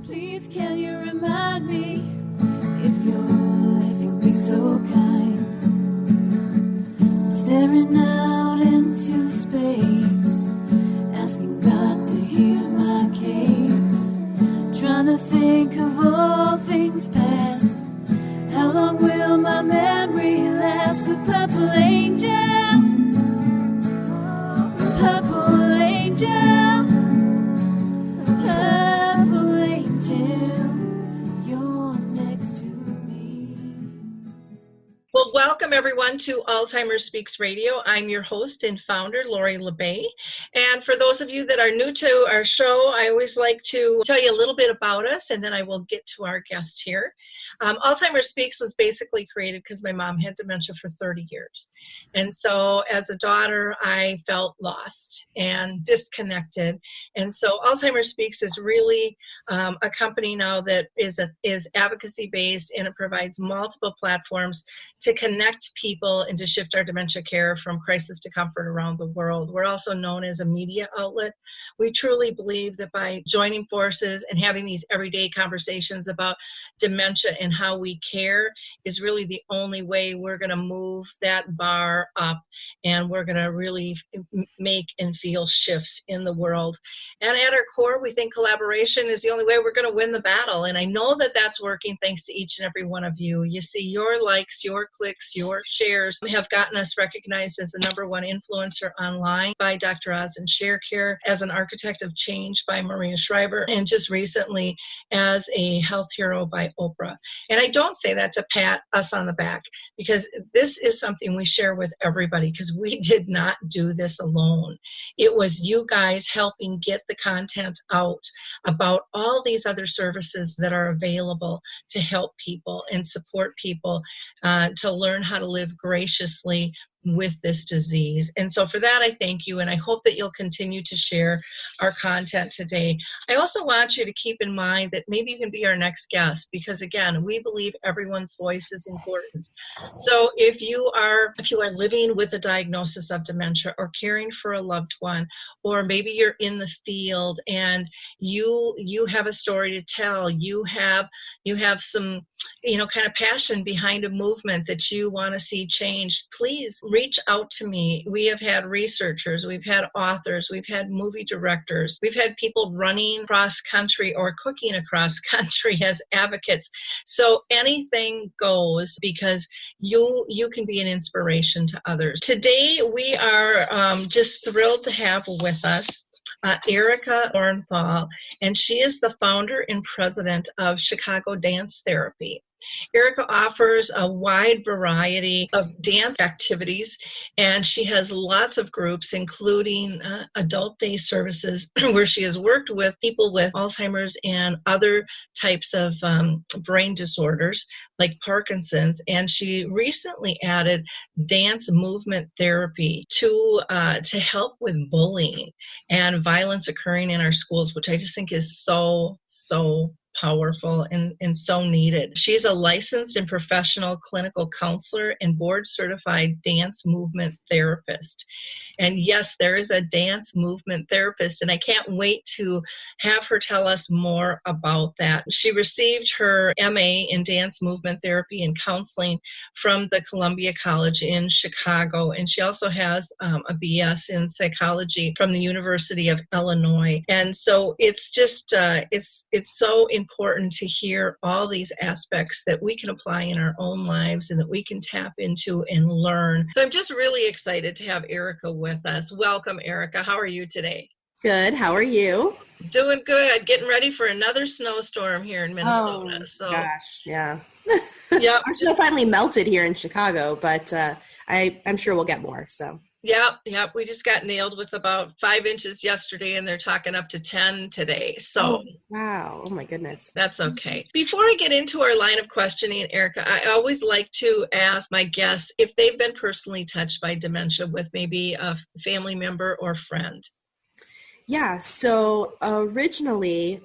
Please can you remind me if you'll be so kind, staring out into space, asking God to hear my case, trying to think of all things past. How long will my memory last? The purple angel, purple angel, purple angel, you're next to me. Well, welcome everyone to Alzheimer Speaks Radio. I'm your host and founder, Lori LeBay. And for those of you that are new to our show, I always like to tell you a little bit about us, and then I will get to our guest here. Alzheimer Speaks was basically created because my mom had dementia for 30 years. And so as a daughter, I felt lost and disconnected. And so Alzheimer Speaks is really a company now that is advocacy-based, and it provides multiple platforms to connect people and to shift our dementia care from crisis to comfort around the world. We're also known as a media outlet. We truly believe that by joining forces and having these everyday conversations about dementia and how we care is really the only way we're going to move that bar up, and we're going to really make and feel shifts in the world. And at our core, we think collaboration is the only way we're going to win the battle. And I know that that's working thanks to each and every one of you. You see, your likes, your clicks, your shares have gotten us recognized as the #1 influencer online by Dr. Oz and Share Care, as an architect of change by Maria Shriver, and just recently as a health hero by Oprah. And I don't say that to pat us on the back, because this is something we share with everybody, because we did not do this alone. It was you guys helping get the content out about all these other services that are available to help people and support people to learn how to live graciously with this disease. And so for that, I thank you, and I hope that you'll continue to share our content today. I also want you to keep in mind that maybe you can be our next guest, because again, we believe everyone's voice is important. So if you are living with a diagnosis of dementia, or caring for a loved one, or maybe you're in the field and you have a story to tell, you have some kind of passion behind a movement that you want to see change, please reach out to me. We have had researchers, we've had authors, we've had movie directors, we've had people running cross country or cooking across country as advocates. So anything goes, because you can be an inspiration to others. Today we are just thrilled to have with us Erica Hornthal, and she is the founder and president of Chicago Dance Therapy. Erica offers a wide variety of dance activities, and she has lots of groups, including adult day services, where she has worked with people with Alzheimer's and other types of brain disorders like Parkinson's. And she recently added dance movement therapy to help with bullying and violence occurring in our schools, which I just think is so powerful and so needed. She's a licensed and professional clinical counselor and board certified dance movement therapist. And yes, there is a dance movement therapist, and I can't wait to have her tell us more about that. She received her MA in dance movement therapy and counseling from the Columbia College in Chicago, and she also has a BS in psychology from the University of Illinois. And so it's just it's so important to hear all these aspects that we can apply in our own lives and that we can tap into and learn. So I'm just really excited to have Erica with us. Welcome, Erica. How are you today? Good. How are you? Doing good. Getting ready for another snowstorm here in Minnesota. Gosh, yeah. Yep. Our snow finally melted here in Chicago, but I'm sure we'll get more. So. Yep. We just got nailed with about 5 inches yesterday, and they're talking up to 10 today. So, wow. Oh my goodness. That's okay. Before I get into our line of questioning, Erica, I always like to ask my guests if they've been personally touched by dementia with maybe a family member or friend. Yeah. So originally,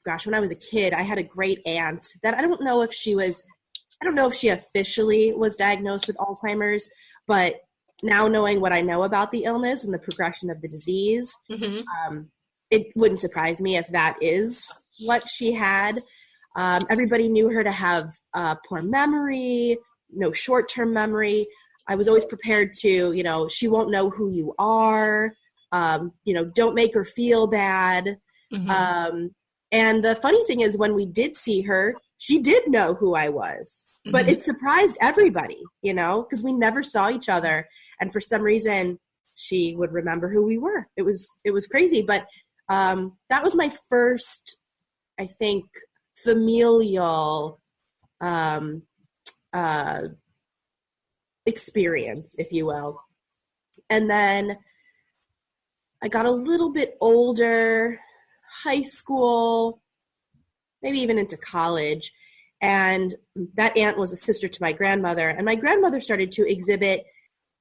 when I was a kid, I had a great aunt that I don't know if she officially was diagnosed with Alzheimer's, but now knowing what I know about the illness and the progression of the disease, it wouldn't surprise me if that is what she had. Everybody knew her to have poor memory, no short-term memory. I was always prepared to, she won't know who you are. Don't make her feel bad. Mm-hmm. And the funny thing is, when we did see her, she did know who I was. But it surprised everybody, because we never saw each other. And for some reason, she would remember who we were. It was crazy. But that was my first, I think, familial experience, if you will. And then I got a little bit older, high school, maybe even into college. And that aunt was a sister to my grandmother. And my grandmother started to exhibit,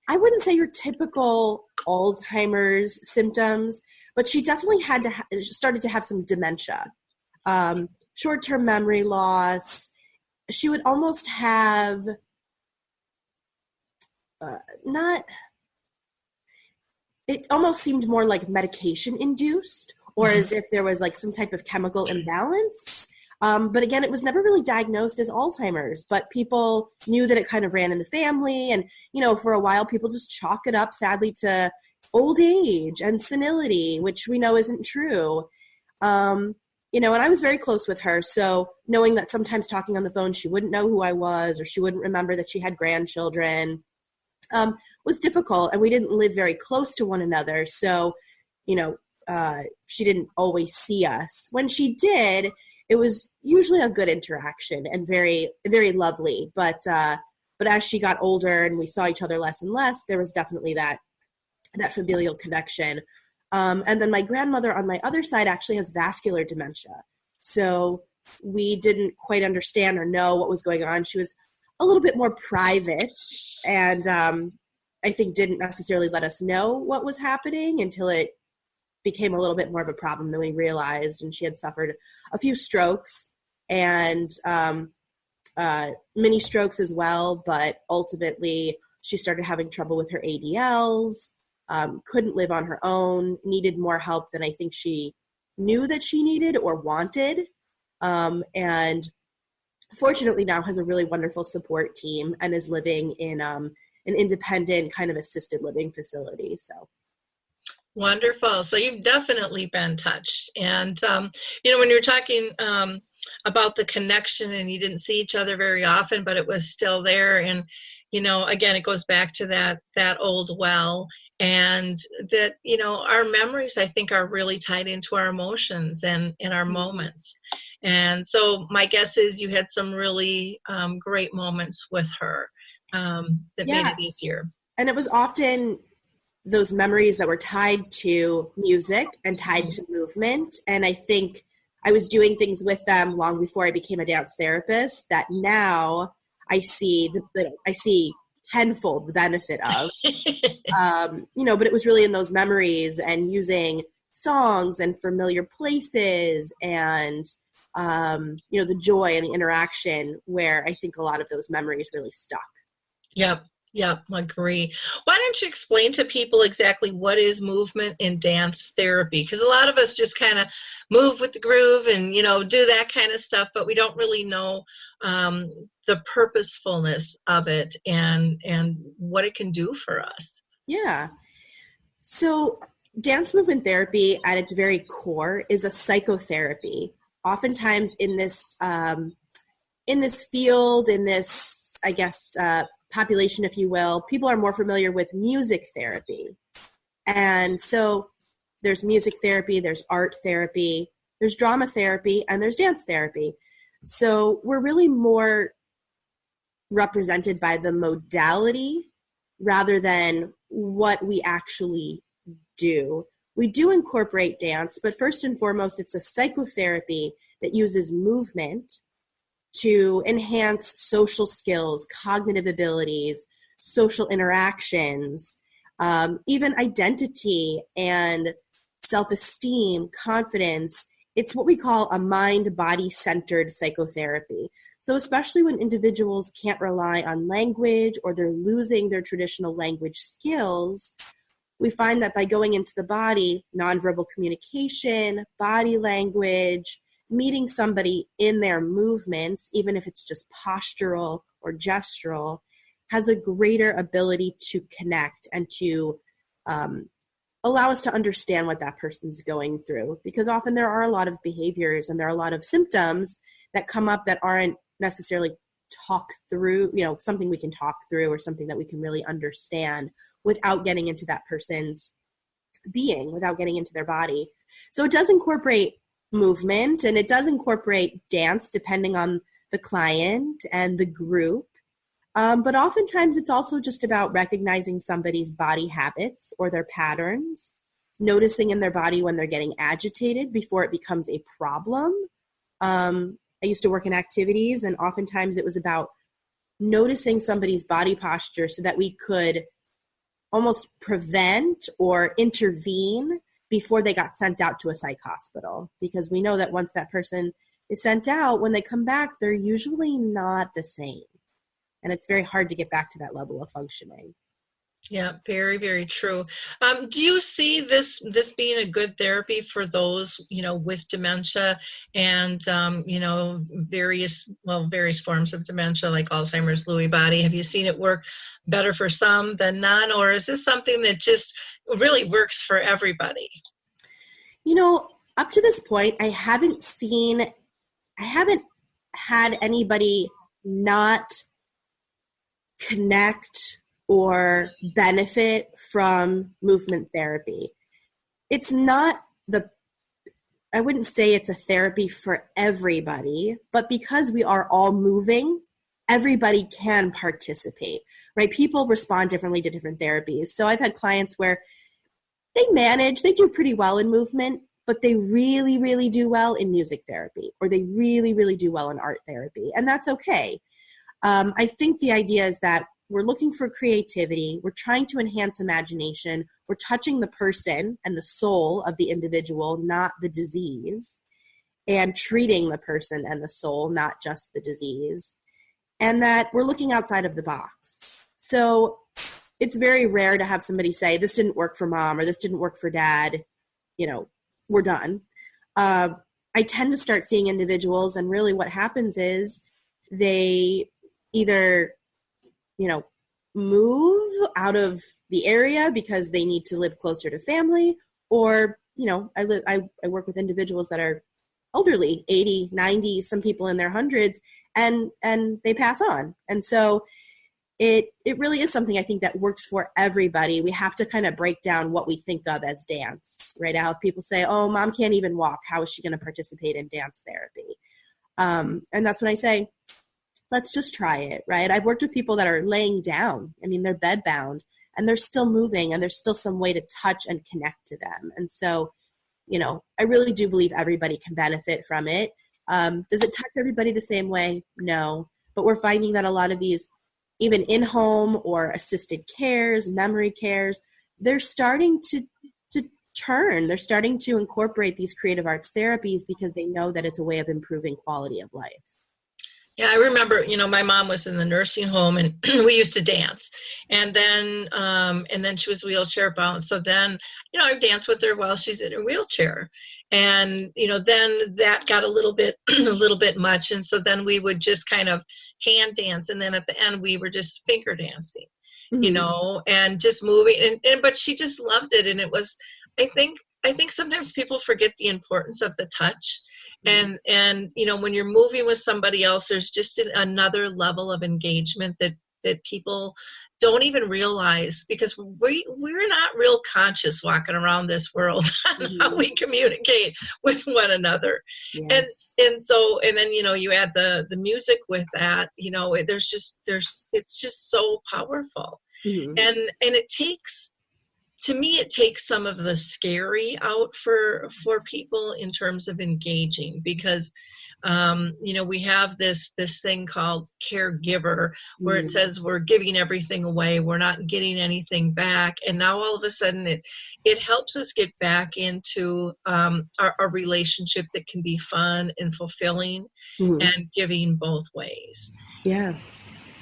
I wouldn't say your typical Alzheimer's symptoms, but she definitely started to have some dementia, short-term memory loss. She would almost have it almost seemed more like medication induced, or as if there was like some type of chemical imbalance. But again, it was never really diagnosed as Alzheimer's, but people knew that it kind of ran in the family. And, for a while, people just chalk it up, sadly, to old age and senility, which we know isn't true. And I was very close with her. So knowing that sometimes talking on the phone, she wouldn't know who I was, or she wouldn't remember that she had grandchildren, was difficult. And we didn't live very close to one another. So, she didn't always see us. When she did, it was usually a good interaction and very, very lovely. But as she got older and we saw each other less and less, there was definitely that familial connection. And then my grandmother on my other side actually has vascular dementia. So we didn't quite understand or know what was going on. She was a little bit more private and I think didn't necessarily let us know what was happening until it became a little bit more of a problem than we realized. And she had suffered a few strokes and mini strokes as well. But ultimately, she started having trouble with her ADLs, couldn't live on her own, needed more help than I think she knew that she needed or wanted. And fortunately now has a really wonderful support team and is living in an independent kind of assisted living facility. So. Wonderful. So you've definitely been touched. And, when you're talking about the connection and you didn't see each other very often, but it was still there. And, again, it goes back to that old well, and that, our memories, I think, are really tied into our emotions and our moments. And so my guess is you had some really great moments with her that made it easier. And it was often those memories that were tied to music and tied to movement. And I think I was doing things with them long before I became a dance therapist that now I see tenfold the benefit of, but it was really in those memories and using songs and familiar places and, the joy and the interaction where I think a lot of those memories really stuck. Yep. Yeah, I agree. Why don't you explain to people exactly what is movement in dance therapy? Because a lot of us just kind of move with the groove and, do that kind of stuff, but we don't really know the purposefulness of it and what it can do for us. Yeah. So dance movement therapy at its very core is a psychotherapy. Oftentimes in this field, I guess, population, if you will, people are more familiar with music therapy. And so there's music therapy, there's art therapy, there's drama therapy, and there's dance therapy. So we're really more represented by the modality rather than what we actually do. We do incorporate dance, but first and foremost, it's a psychotherapy that uses movement to enhance social skills, cognitive abilities, social interactions, even identity and self-esteem, confidence. It's what we call a mind-body-centered psychotherapy. So especially when individuals can't rely on language or they're losing their traditional language skills, we find that by going into the body, nonverbal communication, body language, meeting somebody in their movements, even if it's just postural or gestural, has a greater ability to connect and to allow us to understand what that person's going through. Because often there are a lot of behaviors and there are a lot of symptoms that come up that aren't necessarily talked through, something we can talk through or something that we can really understand without getting into that person's being, without getting into their body. So it does incorporate movement, and it does incorporate dance depending on the client and the group. But oftentimes it's also just about recognizing somebody's body habits or their patterns, noticing in their body when they're getting agitated before it becomes a problem. I used to work in activities, and oftentimes it was about noticing somebody's body posture so that we could almost prevent or intervene before they got sent out to a psych hospital. Because we know that once that person is sent out, when they come back, they're usually not the same. And it's very hard to get back to that level of functioning. Yeah, very, very true. Do you see this being a good therapy for those, with dementia and, various forms of dementia like Alzheimer's, Lewy body? Have you seen it work better for some than none? Or is this something that just really works for everybody? Up to this point, I haven't had anybody not connect or benefit from movement therapy. It's not I wouldn't say it's a therapy for everybody, but because we are all moving, everybody can participate, right? People respond differently to different therapies. So I've had clients where they do pretty well in movement, but they really, really do well in music therapy, or they really, really do well in art therapy. And that's okay. I think the idea is that we're looking for creativity. We're trying to enhance imagination. We're touching the person and the soul of the individual, not the disease, and treating the person and the soul, not just the disease, and that we're looking outside of the box. So it's very rare to have somebody say, this didn't work for mom or this didn't work for dad, we're done. I tend to start seeing individuals, and really what happens is they either move out of the area because they need to live closer to family, or, I work with individuals that are elderly, 80, 90, some people in their hundreds, and they pass on. And so it really is something I think that works for everybody. We have to kind of break down what we think of as dance, right? How people say, oh, mom can't even walk. How is she going to participate in dance therapy? And that's when I say, let's just try it, right? I've worked with people that are laying down. They're bed bound and they're still moving, and there's still some way to touch and connect to them. And so, I really do believe everybody can benefit from it. Does it touch everybody the same way? No. But we're finding that a lot of these, even in-home or assisted cares, memory cares, they're starting to turn. They're starting to incorporate these creative arts therapies because they know that it's a way of improving quality of life. Yeah, I remember, my mom was in the nursing home, and we used to dance, and then she was wheelchair bound. So then, I danced with her while she's in her wheelchair, and, then that got a little bit much. And so then we would just kind of hand dance. And then at the end, we were just finger dancing, and just moving, but she just loved it. And it was, I think sometimes people forget the importance of the touch. And when you're moving with somebody else, there's just another level of engagement that people don't even realize, because we're not real conscious walking around this world on how we communicate with one another. Yeah. And then you add the music with that, it's just so powerful. Mm-hmm. And it takes some of the scary out for people in terms of engaging, because we have this thing called caregiver, where it says we're giving everything away, we're not getting anything back, and now all of a sudden it helps us get back into our relationship that can be fun and fulfilling, and giving both ways. Yeah.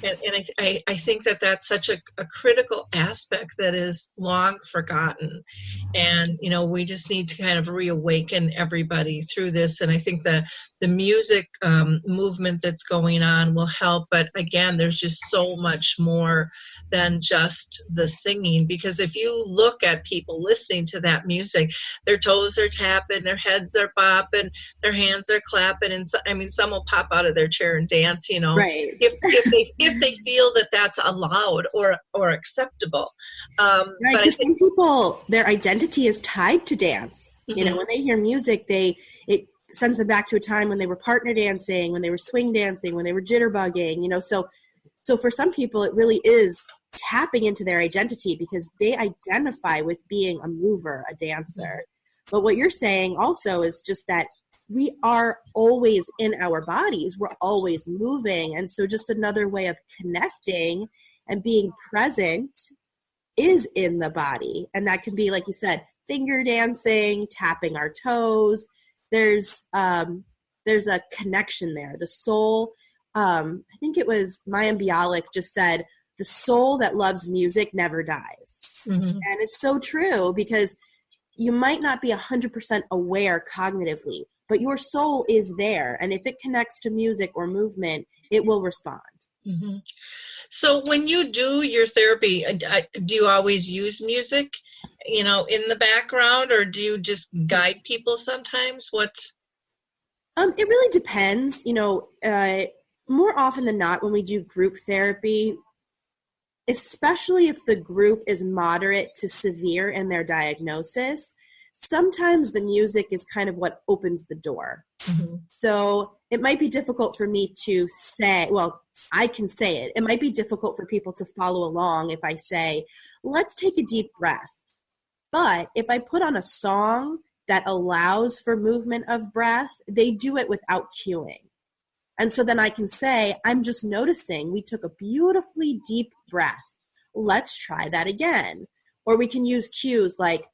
And I think that that's such a critical aspect that is long forgotten. And, we just need to kind of reawaken everybody through this. And I think the music movement that's going on will help. But again, there's just so much more than just the singing, because if you look at people listening to that music, their toes are tapping, their heads are bopping, their hands are clapping, and some will pop out of their chair and dance, Right. if they feel that that's allowed or acceptable. Right, but because some people, their identity is tied to dance. Mm-hmm. When they hear music, it sends them back to a time when they were partner dancing, when they were swing dancing, when they were jitterbugging. So for some people, it really is tapping into their identity because they identify with being a mover, a dancer. But what you're saying also is just that we are always in our bodies. We're always moving. And so just another way of connecting and being present is in the body. And that can be, like you said, finger dancing, tapping our toes. There's a connection there. The soul, I think it was Mayim Bialik just said, the soul that loves music never dies. Mm-hmm. And it's so true, because you might not be 100% aware cognitively, but your soul is there. And if it connects to music or movement, it will respond. Mm-hmm. So when you do your therapy, do you always use music, in the background, or do you just guide people sometimes? It really depends. More often than not, when we do group therapy, especially if the group is moderate to severe in their diagnosis, sometimes the music is kind of what opens the door. Mm-hmm. So it might be difficult for me to say, well, I can say it. It might be difficult for people to follow along if I say, let's take a deep breath. But if I put on a song that allows for movement of breath, they do it without cueing. And so then I can say, I'm just noticing we took a beautifully deep breath. Let's try that again. Or we can use cues like,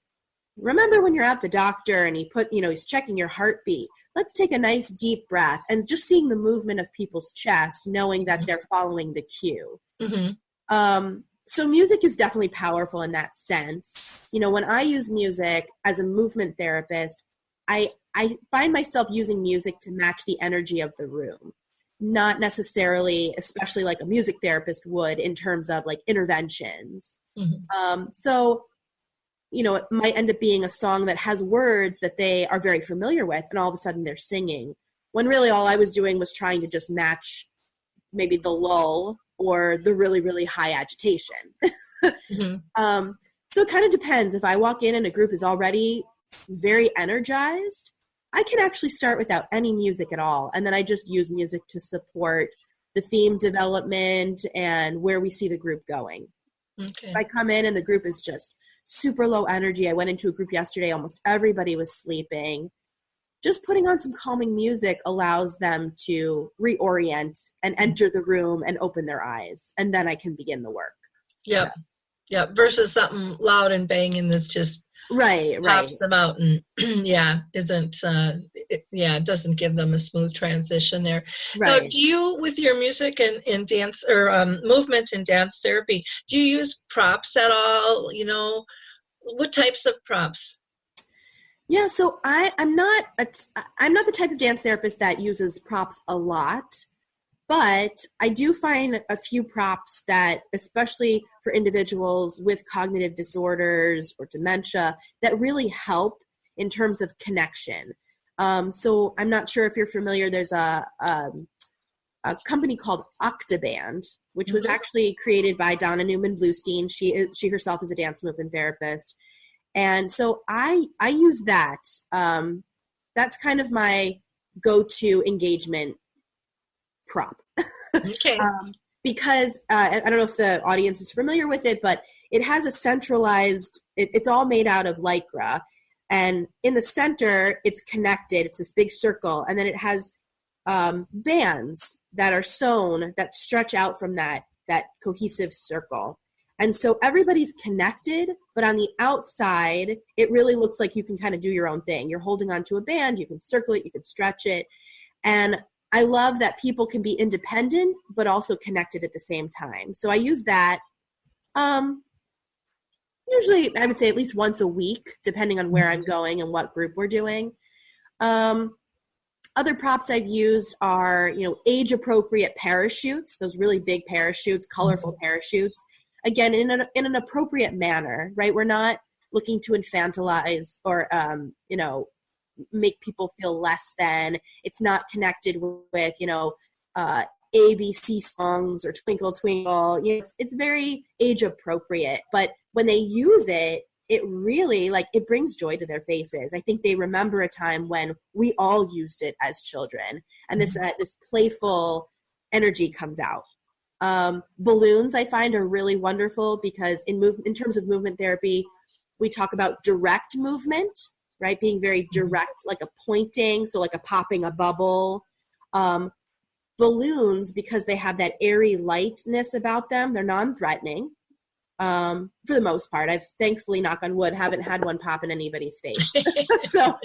remember when you're at the doctor and he's checking your heartbeat. Let's take a nice deep breath, and just seeing the movement of people's chest, knowing that they're following the cue. Mm-hmm. So music is definitely powerful in that sense. When I use music as a movement therapist, I find myself using music to match the energy of the room, not necessarily, especially like a music therapist would in terms of like interventions. Mm-hmm. So it might end up being a song that has words that they are very familiar with, and all of a sudden they're singing, when really all I was doing was trying to just match maybe the lull or the really, really high agitation. Mm-hmm. So it kind of depends. If I walk in and a group is already very energized, I can actually start without any music at all. And then I just use music to support the theme development and where we see the group going. Okay. If I come in and the group is just super low energy, I went into a group yesterday, almost everybody was sleeping. Just putting on some calming music allows them to reorient and enter the room and open their eyes. And then I can begin the work. Yep. So. Yep. Versus something loud and banging that's just right pops them out and it doesn't give them a smooth transition there. Right. So do you, with your music and dance or movement and dance therapy, do you use props at all? What types of props? Yeah, so I'm not the type of dance therapist that uses props a lot, but I do find a few props that, especially for individuals with cognitive disorders or dementia, that really help in terms of connection. So I'm not sure if you're familiar. There's a company called Octaband, which was actually created by Donna Newman-Bluestein. She herself is a dance movement therapist. And so I use that. That's kind of my go-to engagement prop. Okay. Because I don't know if the audience is familiar with it, but it has a centralized, it's all made out of Lycra. And in the center, it's connected. It's this big circle. And then it has bands that are sewn that stretch out from that cohesive circle. And so everybody's connected, but on the outside, it really looks like you can kind of do your own thing. You're holding onto a band, you can circle it, you can stretch it. And I love that people can be independent, but also connected at the same time. So I use that usually, I would say at least once a week, depending on where I'm going and what group we're doing. Other props I've used are, age-appropriate parachutes, those really big parachutes, colorful parachutes. Again, in an appropriate manner, right? We're not looking to infantilize or, make people feel less than. It's not connected with, ABC songs or Twinkle Twinkle. It's very age-appropriate. But when they use it, it really, it brings joy to their faces. I think they remember a time when we all used it as children, and this playful energy comes out. Balloons, I find, are really wonderful because in terms of movement therapy, we talk about direct movement, right? Being very direct, like a pointing, so like a popping a bubble. Balloons, because they have that airy lightness about them, they're non-threatening. For the most part. I've thankfully, knock on wood, haven't had one pop in anybody's face. So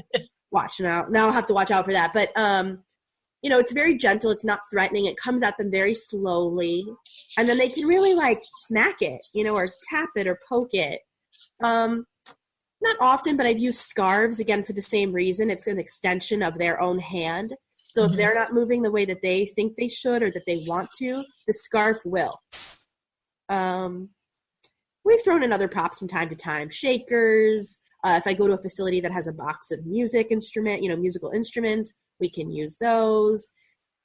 watch now. Now I'll have to watch out for that. But, it's very gentle. It's not threatening. It comes at them very slowly. And then they can really smack it, or tap it or poke it. Not often, but I've used scarves, again, for the same reason. It's an extension of their own hand. So if they're not moving the way that they think they should or that they want to, the scarf will. We've thrown in other props from time to time, shakers. If I go to a facility that has a box of musical instruments, we can use those.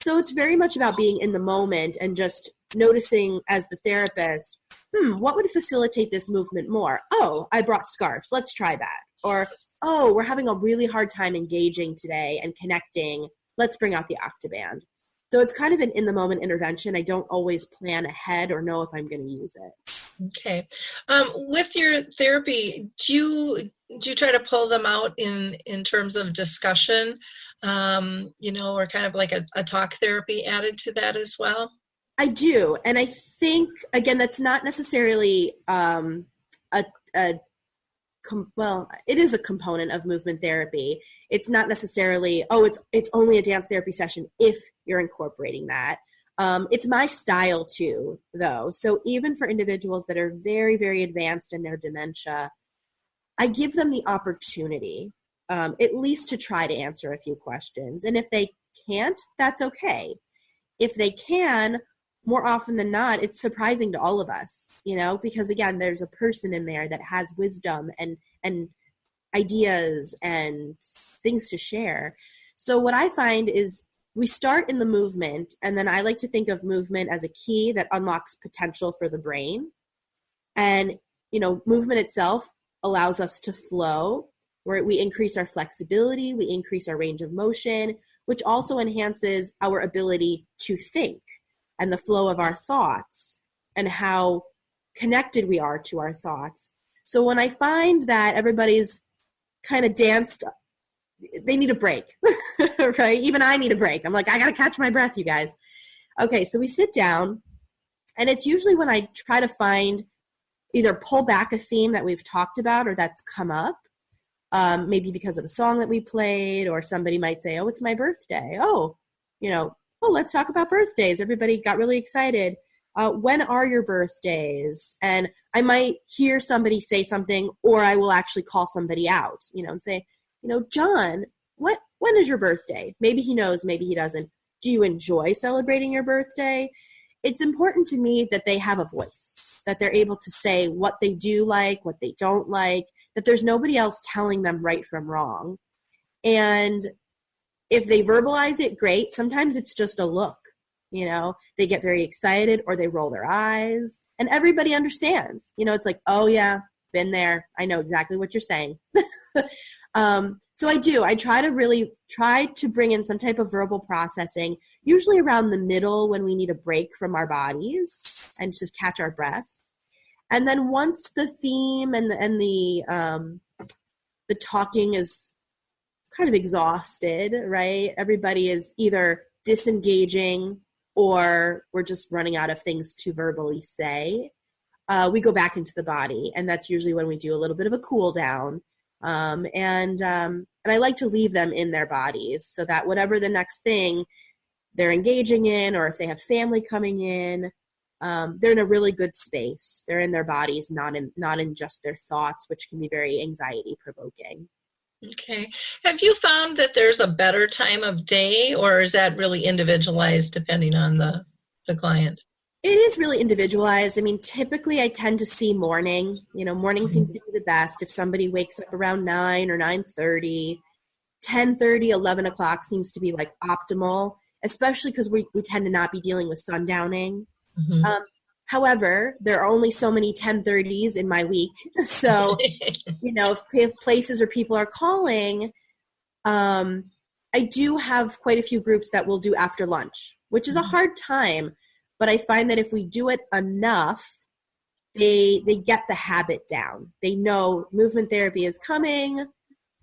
So it's very much about being in the moment and just noticing as the therapist, what would facilitate this movement more? Oh, I brought scarves. Let's try that. Or, oh, we're having a really hard time engaging today and connecting. Let's bring out the Octoband. So it's kind of an in-the-moment intervention. I don't always plan ahead or know if I'm going to use it. Okay. With your therapy, do you try to pull them out in terms of discussion, or kind of like a talk therapy added to that as well? I do. And I think, again, that's not necessarily it is a component of movement therapy. It's not necessarily, it's only a dance therapy session if you're incorporating that. It's my style too, though. So even for individuals that are very, very advanced in their dementia, I give them the opportunity, at least to try to answer a few questions. And if they can't, that's okay. If they can, more often than not, it's surprising to all of us, because again, there's a person in there that has wisdom and ideas and things to share. So what I find is we start in the movement, and then I like to think of movement as a key that unlocks potential for the brain. And, movement itself allows us to flow, where we increase our flexibility, we increase our range of motion, which also enhances our ability to think and the flow of our thoughts and how connected we are to our thoughts. So when I find that everybody's kind of danced, they need a break, right? Even I need a break. I'm like, I got to catch my breath, you guys. Okay, so we sit down, and it's usually when I try to find either pull back a theme that we've talked about or that's come up, maybe because of a song that we played, or somebody might say, oh, it's my birthday. Oh, let's talk about birthdays. Everybody got really excited. When are your birthdays? And I might hear somebody say something, or I will actually call somebody out, and say, John, when is your birthday? Maybe he knows, maybe he doesn't. Do you enjoy celebrating your birthday? It's important to me that they have a voice, that they're able to say what they do like, what they don't like, that there's nobody else telling them right from wrong. And if they verbalize it, great. Sometimes it's just a look, they get very excited or they roll their eyes, and everybody understands. It's like, oh yeah, been there. I know exactly what you're saying. So I try to bring in some type of verbal processing, usually around the middle when we need a break from our bodies and just catch our breath. And then once the theme and the talking is kind of exhausted, right? Everybody is either disengaging or we're just running out of things to verbally say. We go back into the body, and that's usually when we do a little bit of a cool down. And I like to leave them in their bodies so that whatever the next thing, they're engaging in, or if they have family coming in, they're in a really good space. They're in their bodies, not in just their thoughts, which can be very anxiety provoking. Okay. Have you found that there's a better time of day, or is that really individualized depending on the client? It is really individualized. I mean, typically I tend to see morning. Morning seems to be the best. If somebody wakes up around 9 or 9:30, 10:30, 11 o'clock seems to be like optimal, especially because we tend to not be dealing with sundowning. Mm-hmm. However, there are only so many 10:30s in my week. So, if places or people are calling, I do have quite a few groups that will do after lunch, which is a hard time. But I find that if we do it enough, they get the habit down. They know movement therapy is coming.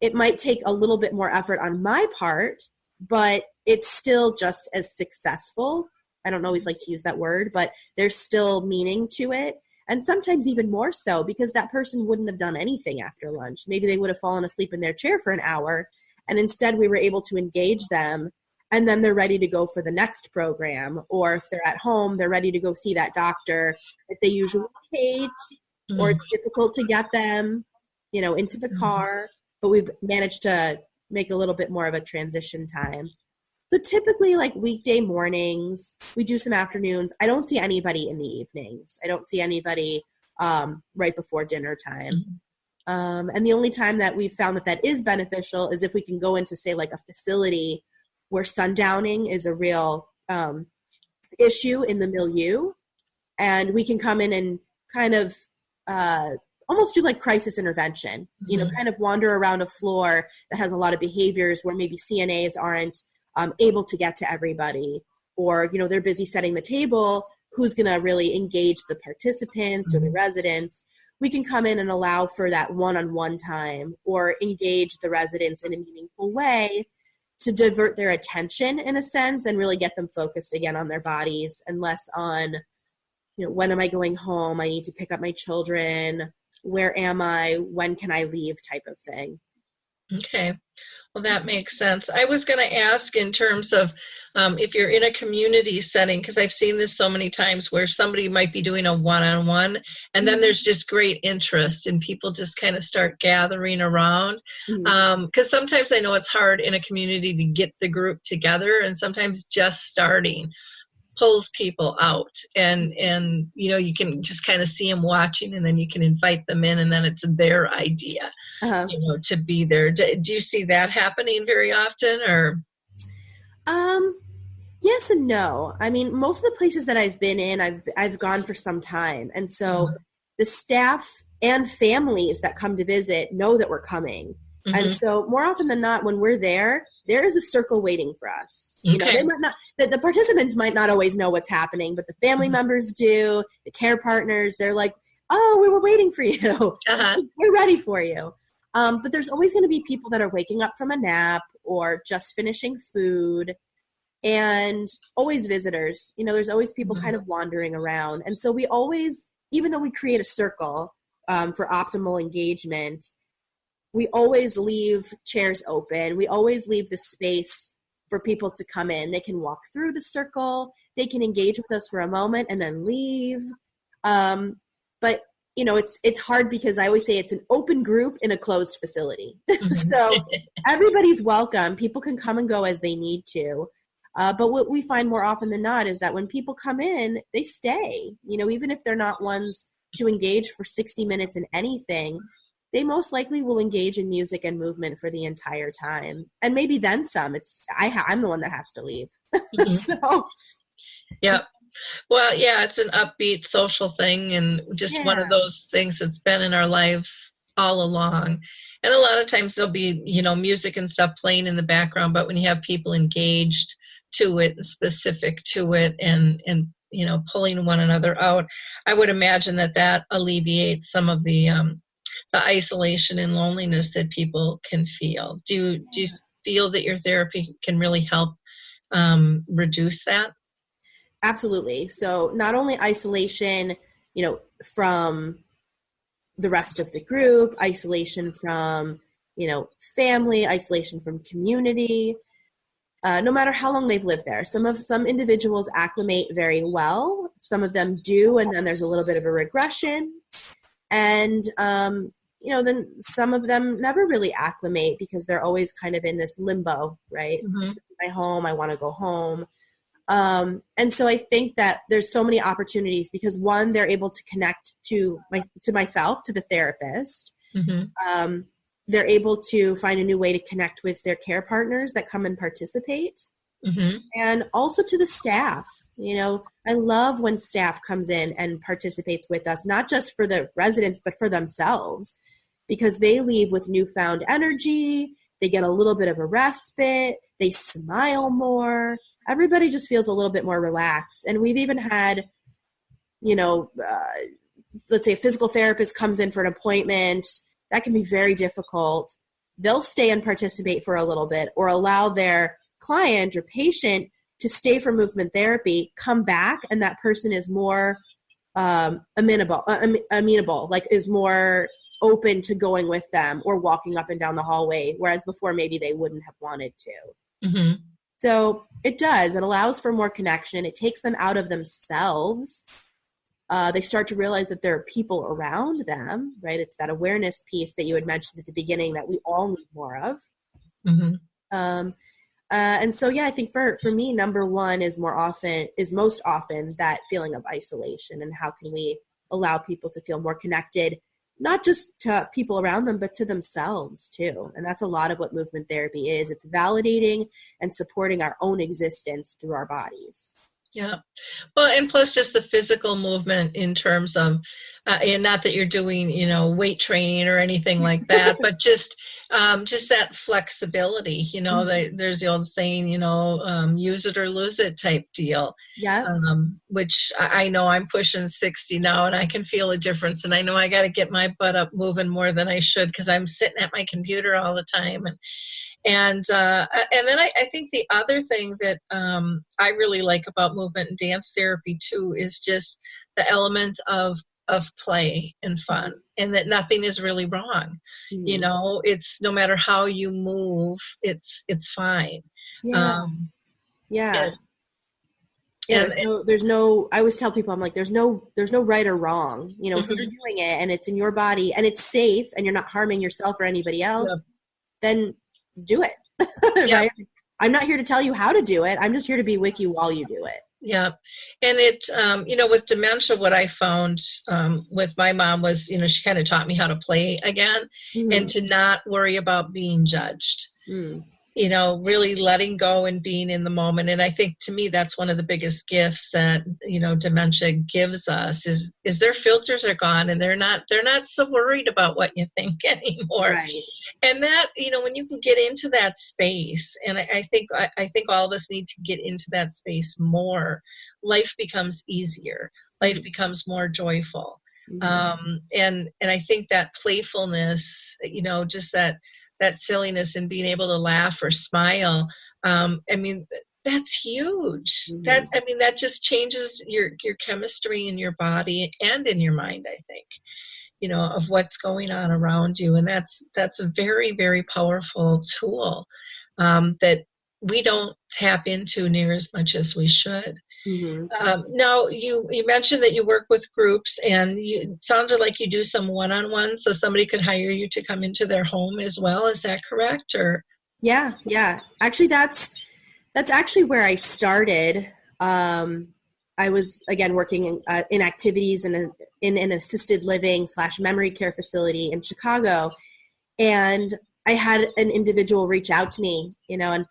It might take a little bit more effort on my part, but it's still just as successful. I don't always like to use that word, but there's still meaning to it. And sometimes even more so, because that person wouldn't have done anything after lunch. Maybe they would have fallen asleep in their chair for an hour, and instead we were able to engage them, and then they're ready to go for the next program. Or if they're at home, they're ready to go see that doctor that they usually hate, or it's difficult to get them, into the car. But we've managed to make a little bit more of a transition time. So typically, like weekday mornings, we do some afternoons. I don't see anybody in the evenings. I don't see anybody right before dinner time. And the only time that we've found that is beneficial is if we can go into, say, like a facility where sundowning is a real issue in the milieu. And we can come in and kind of almost do like crisis intervention, kind of wander around a floor that has a lot of behaviors where maybe CNAs aren't able to get to everybody, or, they're busy setting the table. Who's going to really engage the participants or the residents? We can come in and allow for that one-on-one time, or engage the residents in a meaningful way to divert their attention in a sense and really get them focused again on their bodies and less on, when am I going home? I need to pick up my children. Where am I? When can I leave? Type of thing. Okay. Well, that makes sense. I was going to ask in terms of if you're in a community setting, because I've seen this so many times where somebody might be doing a one-on-one, and then there's just great interest and people just kind of start gathering around. Because sometimes I know it's hard in a community to get the group together, and sometimes just starting pulls people out, and you can just kind of see them watching, and then you can invite them in, and then it's their idea to be there. Do you see that happening very often, or? Yes and no. I mean, most of the places that I've been in, I've gone for some time, and so the staff and families that come to visit know that we're coming. And so more often than not, when we're there is a circle waiting for us. They might not, the participants might not always know what's happening, but the family members do, the care partners, they're like, oh, we were waiting for you. We're ready for you. But there's always going to be people that are waking up from a nap or just finishing food, and always visitors. There's always people kind of wandering around. And so we always, even though we create a circle for optimal engagement, we always leave chairs open. We always leave the space for people to come in. They can walk through the circle. They can engage with us for a moment and then leave. But, it's hard because I always say it's an open group in a closed facility. So everybody's welcome. People can come and go as they need to. But what we find more often than not is that when people come in, they stay. Even if they're not ones to engage for 60 minutes in anything, they most likely will engage in music and movement for the entire time. And maybe then some. I'm the one that has to leave. So. Yeah. Well, yeah, it's an upbeat social thing, and just one of those things that's been in our lives all along. And a lot of times there'll be, music and stuff playing in the background, but when you have people engaged to it, specific to it, and pulling one another out, I would imagine that alleviates some of the isolation and loneliness that people can feel. Do you feel that your therapy can really help reduce that? Absolutely. So not only isolation, from the rest of the group, isolation from, family, isolation from community. no matter how long they've lived there. Some individuals acclimate very well. Some of them do, and then there's a little bit of a regression. And, then some of them never really acclimate because they're always kind of in this limbo, right? Mm-hmm. This is my home. I want to go home. And so I think that there's so many opportunities because one, they're able to connect to myself, to the therapist. Mm-hmm. They're able to find a new way to connect with their care partners that come and participate. Mm-hmm. And also to the staff. I love when staff comes in and participates with us, not just for the residents, but for themselves, because they leave with newfound energy. They get a little bit of a respite. They smile more. Everybody just feels a little bit more relaxed. And we've even had, let's say a physical therapist comes in for an appointment. That can be very difficult. They'll stay and participate for a little bit or allow their client or patient to stay for movement therapy, come back, and that person is more amenable, like is more open to going with them or walking up and down the hallway, whereas before maybe they wouldn't have wanted to. Mm-hmm. So it does. It allows for more connection. It takes them out of themselves. They start to realize that there are people around them, right? It's that awareness piece that you had mentioned at the beginning that we all need more of. Mm-hmm. And so, I think for me, number one is most often that feeling of isolation, and how can we allow people to feel more connected, not just to people around them, but to themselves too. And that's a lot of what movement therapy is. It's validating and supporting our own existence through our bodies. Yeah. Well, and plus just the physical movement in terms of, and not that you're doing, weight training or anything like that, but just that flexibility, there's the old saying, use it or lose it type deal. Yeah. Which I know I'm pushing 60 now and I can feel a difference. And I know I got to get my butt up moving more than I should because I'm sitting at my computer all the time. And then I think the other thing that I really like about movement and dance therapy too is just the element of play and fun, and that nothing is really wrong. Mm. It's no matter how you move, it's fine. Yeah. Yeah. And there's no, I always tell people, I'm like, there's no right or wrong. If you're doing it and it's in your body and it's safe and you're not harming yourself or anybody else, then do it. Right? I'm not here to tell you how to do it. I'm just here to be with you while you do it. Yeah. And it, with dementia, what I found with my mom was, she kind of taught me how to play again and to not worry about being judged. Really letting go and being in the moment. And I think to me, that's one of the biggest gifts that, dementia gives us is their filters are gone and they're not so worried about what you think anymore. Right. And that, when you can get into that space, and I think all of us need to get into that space more, life becomes easier. Life becomes more joyful. And I think that playfulness, just that silliness and being able to laugh or smile, that's huge. That just changes your chemistry in your body and in your mind, I think, of what's going on around you. And that's a very, very powerful tool that we don't tap into near as much as we should. Now, you mentioned that you work with groups, and it sounded like you do some one-on-ones, so somebody could hire you to come into their home as well. Is that correct? Or yeah. Actually, that's actually where I started. I was again working in activities in an assisted living / memory care facility in Chicago, and I had an individual reach out to me, and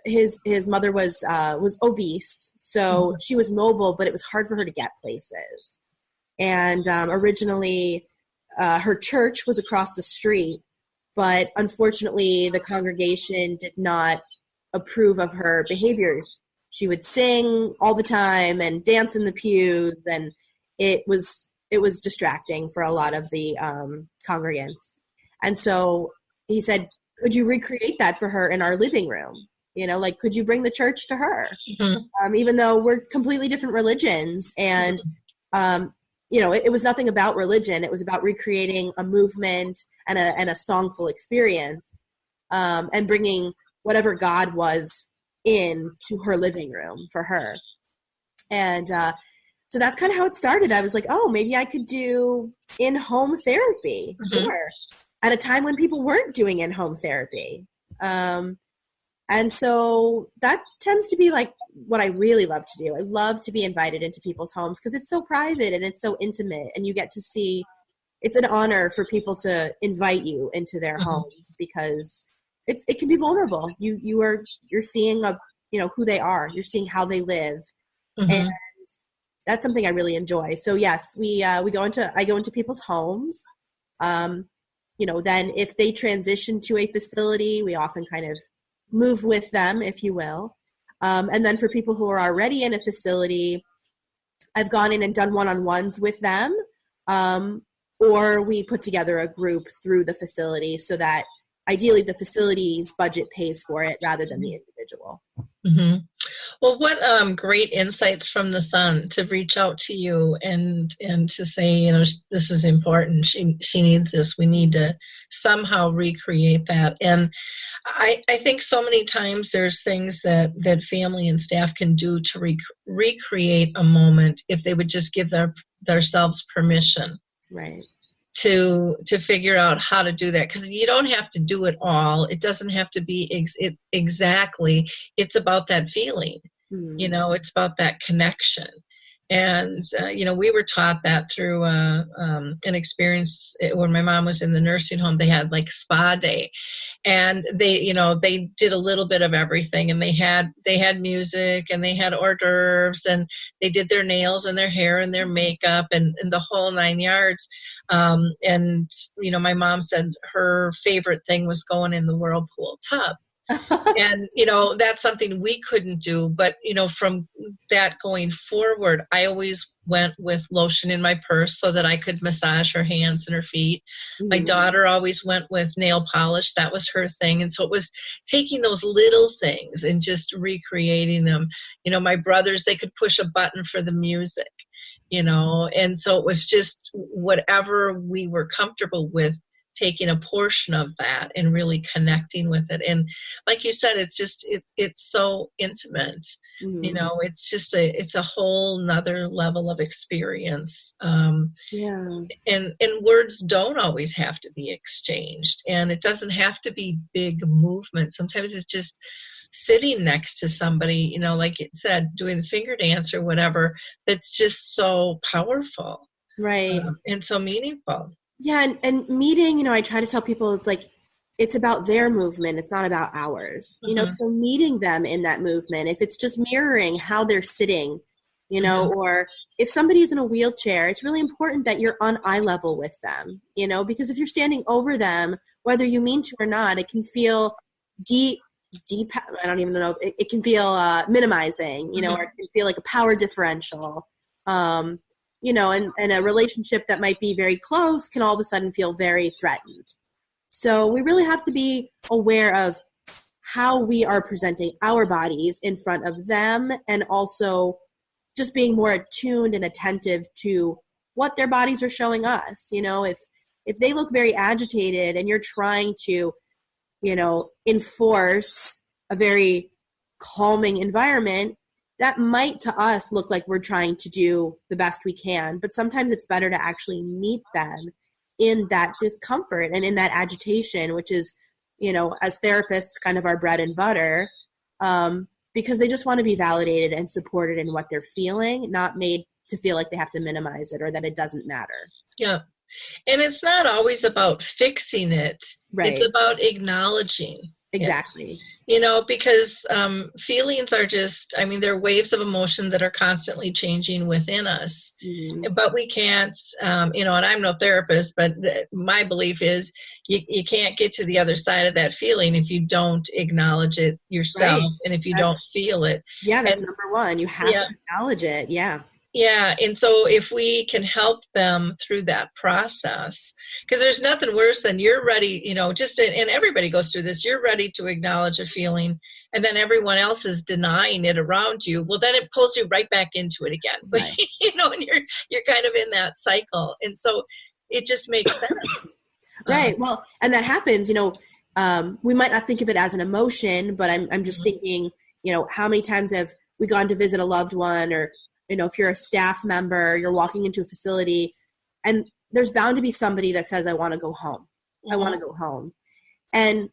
his mother was obese, so she was mobile, but it was hard for her to get places. And originally, her church was across the street, but unfortunately, the congregation did not approve of her behaviors. She would sing all the time and dance in the pews, and it was distracting for a lot of the congregants. And so he said, could you recreate that for her in our living room? Could you bring the church to her? Even though we're completely different religions. And, it was nothing about religion. It was about recreating a movement and a songful experience, and bringing whatever God was into her living room for her. And so that's kind of how it started. I was like, oh, maybe I could do in-home therapy. Sure. At a time when people weren't doing in-home therapy. And so that tends to be like what I really love to do. I love to be invited into people's homes because it's so private and it's so intimate, and you get to see, it's an honor for people to invite you into their homes because it can be vulnerable. You're seeing who they are. You're seeing how they live. And that's something I really enjoy. So yes, I go into people's homes. Then if they transition to a facility, we often kind of move with them, if you will. And then for people who are already in a facility, I've gone in and done one-on-ones with them. Or we put together a group through the facility so that ideally the facility's budget pays for it rather than the individual. Well, what great insights from the son to reach out to you and to say, this is important. She needs this. We need to somehow recreate that. And I think so many times there's things that family and staff can do to recreate a moment if they would just give themselves permission. Right. To figure out how to do that, because you don't have to do it all. It doesn't have to be exactly. It's about that feeling. It's about that connection. And, we were taught that through an experience when my mom was in the nursing home. They had like spa day, and they did a little bit of everything, and they had music, and they had hors d'oeuvres, and they did their nails and their hair and their makeup and the whole 9 yards. And my mom said her favorite thing was going in the whirlpool tub. And, that's something we couldn't do. But, from that going forward, I always went with lotion in my purse so that I could massage her hands and her feet. My daughter always went with nail polish. That was her thing. And so it was taking those little things and just recreating them. My brothers, they could push a button for the music, and so it was just whatever we were comfortable with, taking a portion of that and really connecting with it. And like you said, it's so intimate. It's a whole nother level of experience. And words don't always have to be exchanged, and it doesn't have to be big movement. Sometimes it's just sitting next to somebody, like it said, doing the finger dance or whatever, that's just so powerful. Right. And so meaningful. Yeah, and meeting, I try to tell people it's about their movement. It's not about ours. So meeting them in that movement, if it's just mirroring how they're sitting, or if somebody's in a wheelchair, it's really important that you're on eye level with them, because if you're standing over them, whether you mean to or not, it can feel deep, I don't even know. It can feel minimizing, or it can feel like a power differential. And a relationship that might be very close can all of a sudden feel very threatened. So we really have to be aware of how we are presenting our bodies in front of them, and also just being more attuned and attentive to what their bodies are showing us. If they look very agitated and you're trying to, enforce a very calming environment, that might to us look like we're trying to do the best we can, but sometimes it's better to actually meet them in that discomfort and in that agitation, which is, as therapists, kind of our bread and butter, because they just want to be validated and supported in what they're feeling, not made to feel like they have to minimize it or that it doesn't matter. Yeah. And it's not always about fixing it. Right. It's about acknowledging. Exactly. Because feelings are just, they're waves of emotion that are constantly changing within us. But we can't, and I'm no therapist, but my belief is you can't get to the other side of that feeling if you don't acknowledge it yourself, right. And if you don't feel it. Yeah, that's number one. You have to acknowledge it. Yeah. Yeah, and so if we can help them through that process, because there's nothing worse than you're ready, and everybody goes through this, you're ready to acknowledge a feeling, and then everyone else is denying it around you. Well, then it pulls you right back into it again. Right. And you're kind of in that cycle, and so it just makes sense. Right. Well, and that happens, we might not think of it as an emotion, but I'm just thinking, how many times have we gone to visit a loved one, or, if you're a staff member, you're walking into a facility and there's bound to be somebody that says, I want to go home. I want to go home. And,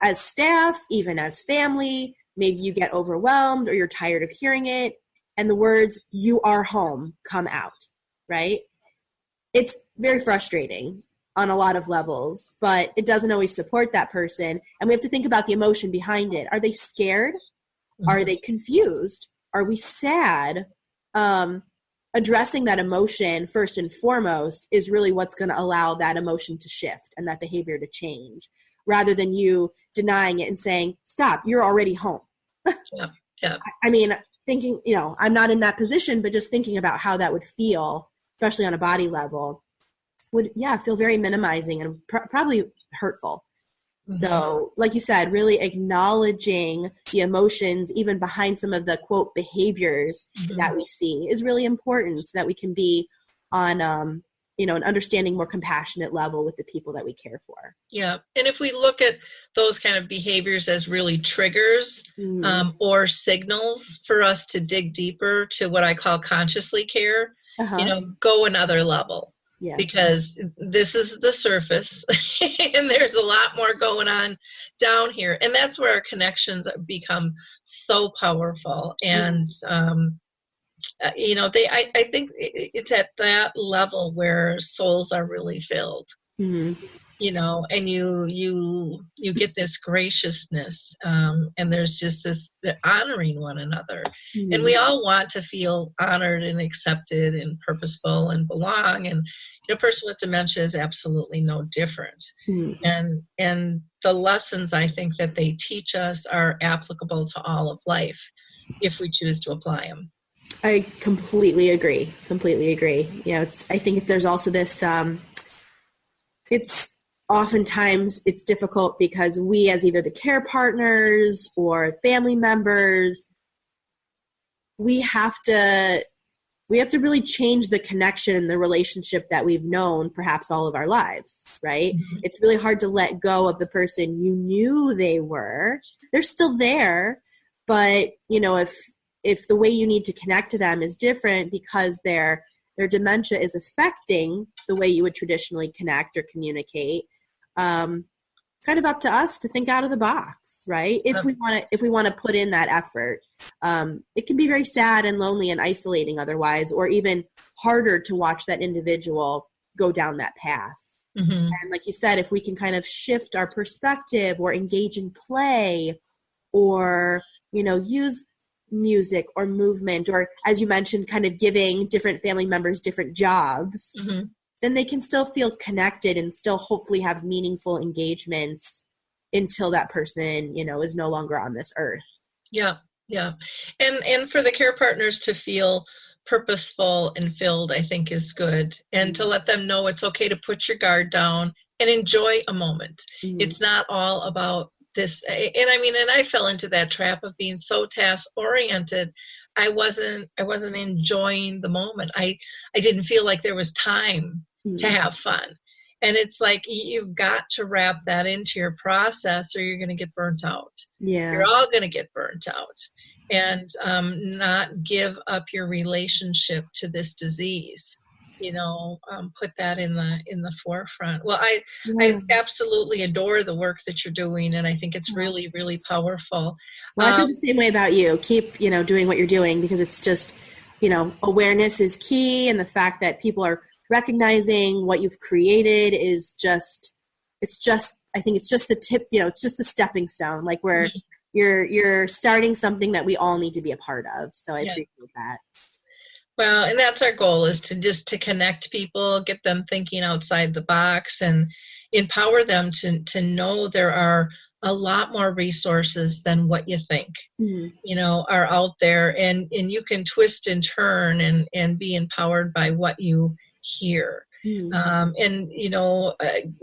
as staff, even as family, maybe you get overwhelmed or you're tired of hearing it. And the words, you are home, come out, right? It's very frustrating on a lot of levels, but it doesn't always support that person. And we have to think about the emotion behind it. Are they scared? Are they confused? Are we sad? Addressing that emotion first and foremost is really what's going to allow that emotion to shift and that behavior to change, rather than you denying it and saying, stop, you're already home. Yeah. I mean, thinking, I'm not in that position, but just thinking about how that would feel, especially on a body level, would, feel very minimizing and probably hurtful. So like you said, really acknowledging the emotions, even behind some of the quote behaviors that we see, is really important, so that we can be on, an understanding, more compassionate level with the people that we care for. Yeah. And if we look at those kind of behaviors as really triggers or signals for us to dig deeper to what I call consciously care, go another level. Yeah. Because this is the surface and there's a lot more going on down here. And that's where our connections become so powerful. And, I think it's at that level where souls are really filled, and you get this graciousness, and there's just this honoring one another. And we all want to feel honored and accepted and purposeful and belong. And a person with dementia is absolutely no different. And the lessons I think that they teach us are applicable to all of life if we choose to apply them. I completely agree. I think there's also this, oftentimes it's difficult because we, as either the care partners or family members, we have to really change the connection and the relationship that we've known perhaps all of our lives, right? It's really hard to let go of the person you knew they were. They're still there, but if the way you need to connect to them is different because their dementia is affecting the way you would traditionally connect or communicate, kind of up to us to think out of the box, right? If we want to put in that effort, it can be very sad and lonely and isolating otherwise, or even harder to watch that individual go down that path. And like you said, if we can kind of shift our perspective or engage in play or, use music or movement, or as you mentioned, kind of giving different family members different jobs, then they can still feel connected and still hopefully have meaningful engagements until that person, is no longer on this earth. Yeah. And for the care partners to feel purposeful and filled, I think is good. And to let them know it's okay to put your guard down and enjoy a moment. It's not all about this. And I fell into that trap of being so task oriented. I wasn't enjoying the moment. I didn't feel like there was time to have fun. And it's like, you've got to wrap that into your process or you're going to get burnt out. Yeah. You're all going to get burnt out, and not give up your relationship to this disease. Put that in the forefront. Well, I absolutely adore the work that you're doing, and I think it's really, really powerful. Well, I feel the same way about you. Keep, doing what you're doing, because it's just, awareness is key, and the fact that people are recognizing what you've created is I think it's just the tip, it's just the stepping stone, like where you're starting something that we all need to be a part of. So I appreciate that. Well, and that's our goal, is to connect people, get them thinking outside the box, and empower them to know there are a lot more resources than what you think, are out there, and you can twist and turn and be empowered by what you hear.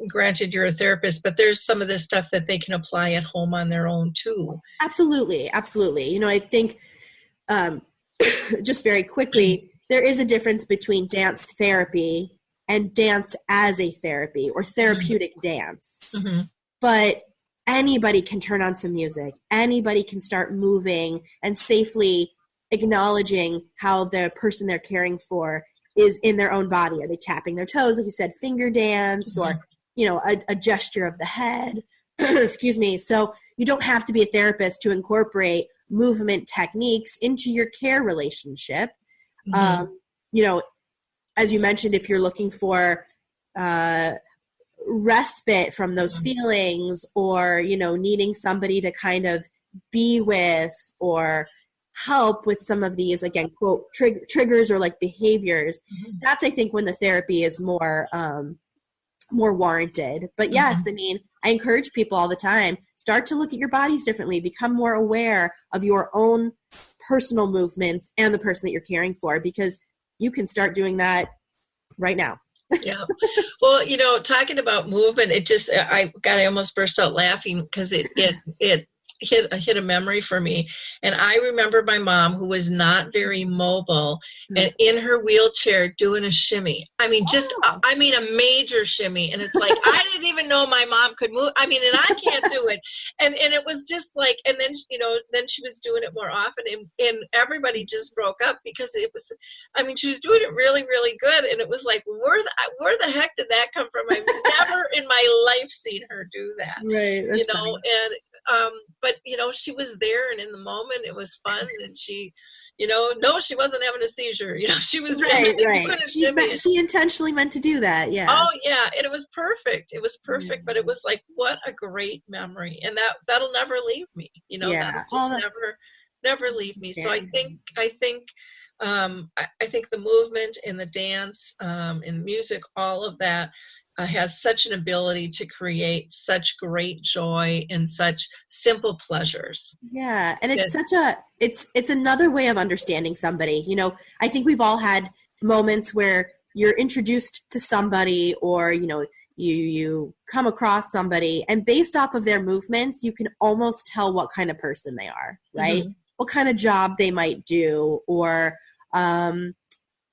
Granted, you're a therapist, but there's some of this stuff that they can apply at home on their own too. Absolutely. I think, just very quickly, there is a difference between dance therapy and dance as a therapy or therapeutic dance. but anybody can turn on some music. Anybody can start moving and safely acknowledging how the person they're caring for is in their own body. Are they tapping their toes, like you said, finger dance, or, you know, a gesture of the head? Excuse me. So you don't have to be a therapist to incorporate movement techniques into your care relationship. You know, as you mentioned, if you're looking for respite from those feelings, or, you know, needing somebody to kind of be with or help with some of these, again, quote, triggers or like behaviors, that's, I think, when the therapy is more warranted. But yes, I mean, I encourage people all the time, start to look at your bodies differently, become more aware of your own personal movements and the person that you're caring for, because you can start doing that right now. Yeah. Well, you know, talking about movement, it just, I almost burst out laughing because it hit a memory for me. And I remember my mom, who was not very mobile, and in her wheelchair doing a shimmy. I mean, a major shimmy. And it's like, I didn't even know my mom could move. I mean, and I can't do it. And it was just like, and then, you know, then she was doing it more often, and everybody just broke up because it was, I mean, she was doing it really, really good. And it was like, where the heck did that come from? I've never in my life seen her do that. Right. You know, and, but, you know, she was there, and in the moment it was fun, and she, you know, no, she wasn't having a seizure. You know, she was right. doing a shimmy. She intentionally meant to do that. Yeah. Oh yeah. And it was perfect. It was perfect, but it was like, what a great memory. And that'll never leave me, you know, that'll just never leave me. So I think the movement and the dance, and music, all of that, has such an ability to create such great joy and such simple pleasures. Yeah. And it's it's another way of understanding somebody. You know, I think we've all had moments where you're introduced to somebody, or, you know, you come across somebody, and based off of their movements, you can almost tell what kind of person they are, right? What kind of job they might do, or,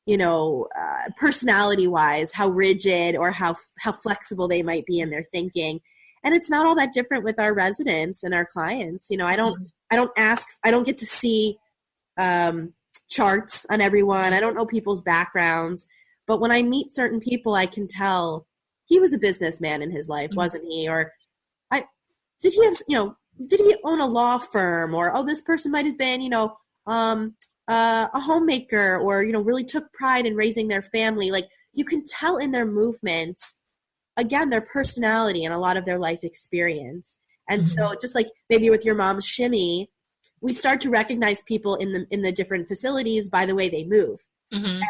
you know, personality-wise, how rigid or how flexible they might be in their thinking. And it's not all that different with our residents and our clients. You know, I don't get to see charts on everyone. I don't know people's backgrounds. But when I meet certain people, I can tell he was a businessman in his life, wasn't he? Or did he own a law firm? Or, oh, this person might have been, you know, a homemaker, or, you know, really took pride in raising their family. Like, you can tell in their movements, again, their personality and a lot of their life experience. And so just like maybe with your mom's shimmy, we start to recognize people in the different facilities by the way they move. And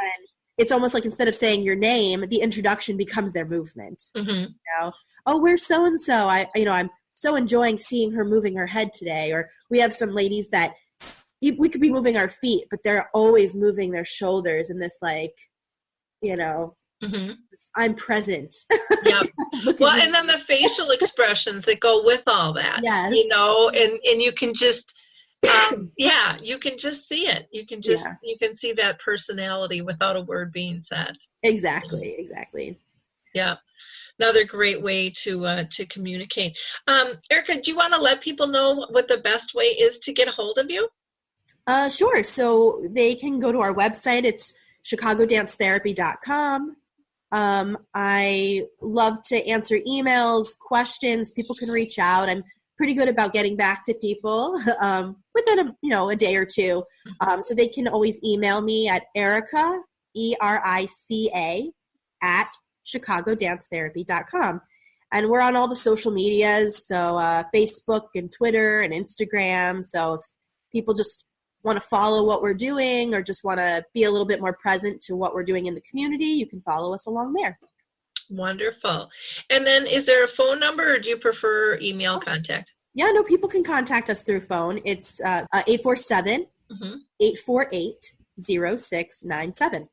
it's almost like, instead of saying your name, the introduction becomes their movement. You know, oh, where's so-and-so? I'm so enjoying seeing her moving her head today. Or we have some ladies that we could be moving our feet, but they're always moving their shoulders in this, like, you know, I'm present. Yeah. Well, and then the facial expressions that go with all that, you know, and you can just, you can just see it. You can just, you can see that personality without a word being said. Exactly. Yeah. Another great way to communicate. Erica, do you want to let people know what the best way is to get a hold of you? Sure. So they can go to our website. It's chicagodancetherapy.com. I love to answer emails, questions. People can reach out. I'm pretty good about getting back to people within a day or two. So they can always email me at Erica, ERICA, at chicagodancetherapy.com. And we're on all the social medias, so Facebook and Twitter and Instagram. So if people just want to follow what we're doing, or just want to be a little bit more present to what we're doing in the community, you can follow us along there. Wonderful. And then is there a phone number, or do you prefer email contact? Yeah, no, people can contact us through phone. It's 847-848-0697.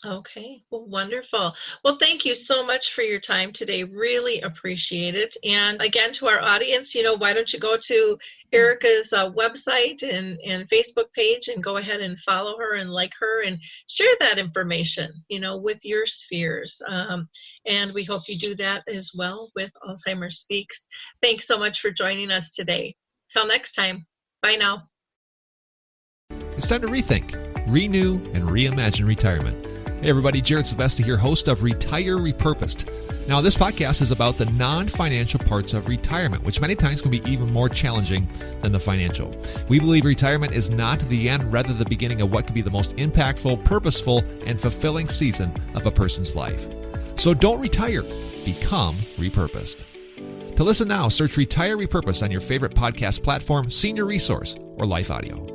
Okay, well, wonderful. Well, thank you so much for your time today. Really appreciate it. And again, to our audience, why don't you go to Erica's website and Facebook page and go ahead and follow her and like her and share that information, with your spheres. And we hope you do that as well with Alzheimer's Speaks. Thanks so much for joining us today. Till next time. Bye now. It's time to rethink, renew, and reimagine retirement. Hey everybody, Jared Sylvester here, host of Retire Repurposed. Now this podcast is about the non-financial parts of retirement, which many times can be even more challenging than the financial. We believe retirement is not the end, rather the beginning of what could be the most impactful, purposeful, and fulfilling season of a person's life. So don't retire, become repurposed. To listen now, search Retire Repurposed on your favorite podcast platform, Senior Resource, or Life Audio.